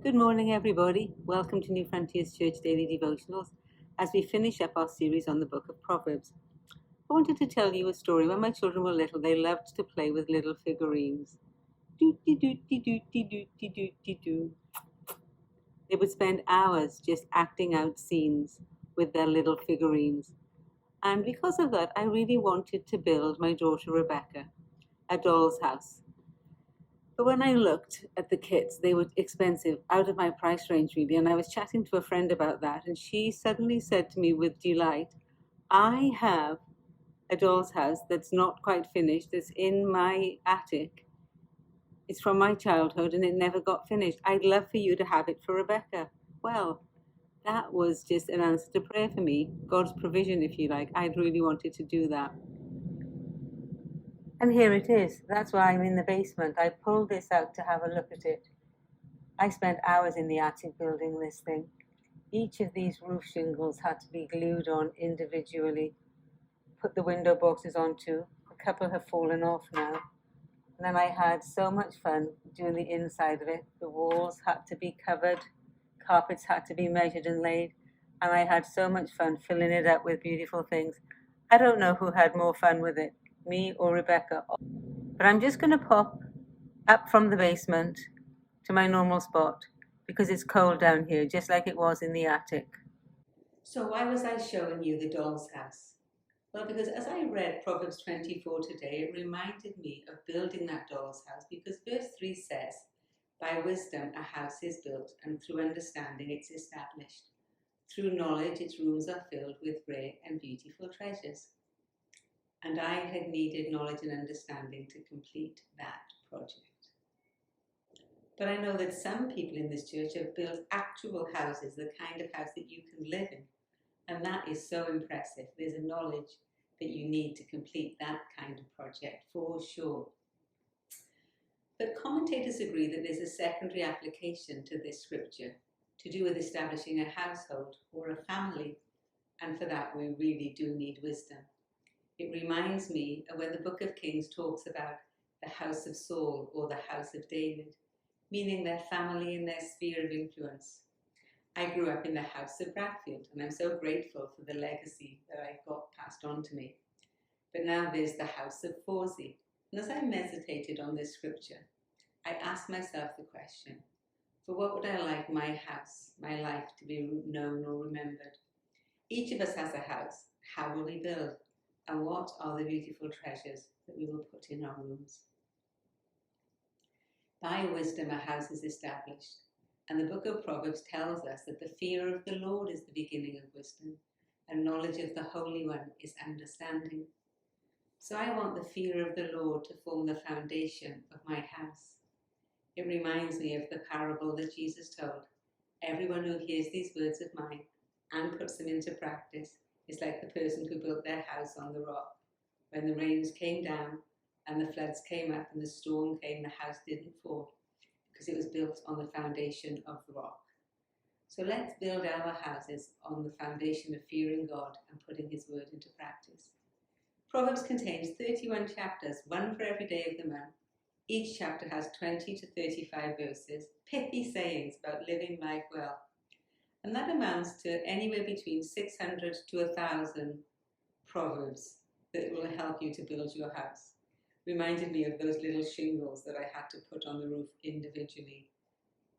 Good morning, everybody. Welcome to New Frontiers Church Daily Devotionals as we finish up our series on the book of Proverbs. I wanted to tell you a story. When my children were little, they loved to play with little figurines. Do-de-do-de-do-de-do-de-do-de-do. They would spend hours just acting out scenes with their little figurines. And because of that, I really wanted to build my daughter Rebecca a doll's house. But when I looked at the kits, they were expensive, out of my price range really, and I was chatting to a friend about that, and she suddenly said to me with delight, I have a doll's house that's not quite finished, that's in my attic. It's from my childhood and it never got finished. I'd love for you to have it for Rebecca. Well, that was just an answer to prayer for me, God's provision, if you like. I'd really wanted to do that. And here it is. That's why I'm in the basement. I pulled this out to have a look at it. I spent hours in the attic building this thing. Each of these roof shingles had to be glued on individually. Put the window boxes on too. A couple have fallen off now. And then I had so much fun doing the inside of it. The walls had to be covered. Carpets had to be measured and laid. And I had so much fun filling it up with beautiful things. I don't know who had more fun with it, me or Rebecca. But I'm just going to pop up from the basement to my normal spot because it's cold down here, just like it was in the attic. So why was I showing you the doll's house? Well, because as I read Proverbs 24 today, it reminded me of building that doll's house, because verse 3 says, by wisdom a house is built, and through understanding it's established. Through knowledge its rooms are filled with rare and beautiful treasures. And I had needed knowledge and understanding to complete that project. But I know that some people in this church have built actual houses, the kind of house that you can live in. And that is so impressive. There's a knowledge that you need to complete that kind of project for sure. But commentators agree that there's a secondary application to this scripture to do with establishing a household or a family. And for that, we really do need wisdom. It reminds me of when the book of Kings talks about the house of Saul or the house of David, meaning their family and their sphere of influence. I grew up in the house of Bradfield, and I'm so grateful for the legacy that I got passed on to me. But now there's the house of Forsey. And as I meditated on this scripture, I asked myself the question, for what would I like my house, my life to be known or remembered? Each of us has a house. How will we build? And what are the beautiful treasures that we will put in our rooms? By wisdom a house is established, and the book of Proverbs tells us that the fear of the Lord is the beginning of wisdom, and knowledge of the Holy One is understanding. So I want the fear of the Lord to form the foundation of my house. It reminds me of the parable that Jesus told. Everyone who hears these words of mine and puts them into practice is like the person who built their house on the rock. When the rains came down and the floods came up and the storm came, the house didn't fall because it was built on the foundation of the rock. So let's build our houses on the foundation of fearing God and putting his word into practice. Proverbs contains 31 chapters, one for every day of the month. Each chapter has 20 to 35 verses, pithy sayings about living life well. And that amounts to anywhere between 600 to 1,000 proverbs that will help you to build your house. Reminded me of those little shingles that I had to put on the roof individually.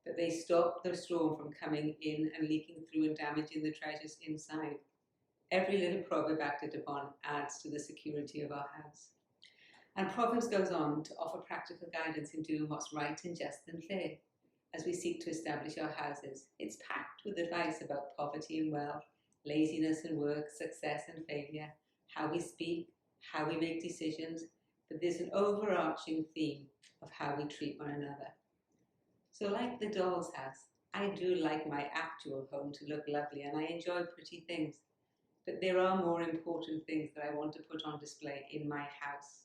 But they stopped the storm from coming in and leaking through and damaging the treasures inside. Every little proverb acted upon adds to the security of our house. And Proverbs goes on to offer practical guidance in doing what's right and just and fair as we seek to establish our houses. It's packed with advice about poverty and wealth, laziness and work, success and failure, how we speak, how we make decisions, but there's an overarching theme of how we treat one another. So like the doll's house, I do like my actual home to look lovely, and I enjoy pretty things, but there are more important things that I want to put on display in my house.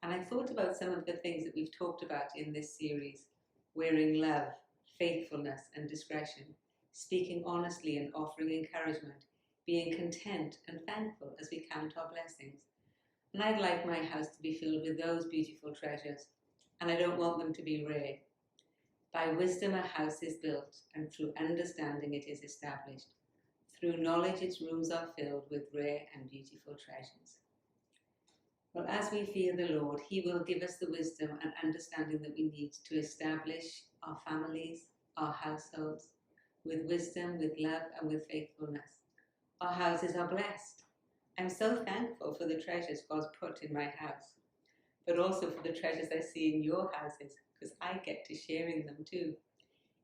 And I thought about some of the things that we've talked about in this series: wearing love, faithfulness and discretion, speaking honestly and offering encouragement, being content and thankful as we count our blessings. And I'd like my house to be filled with those beautiful treasures, and I don't want them to be rare. By wisdom a house is built, and through understanding it is established. Through knowledge its rooms are filled with rare and beautiful treasures. Well, as we fear the Lord, He will give us the wisdom and understanding that we need to establish our families, our households, with wisdom, with love, and with faithfulness. Our houses are blessed. I'm so thankful for the treasures God's put in my house, but also for the treasures I see in your houses, because I get to share in them too.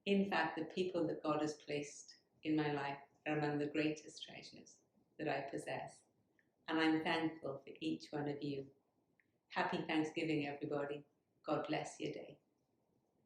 In fact, the people that God has placed in my life are among the greatest treasures that I possess. And I'm thankful for each one of you. Happy Thanksgiving, everybody. God bless your day.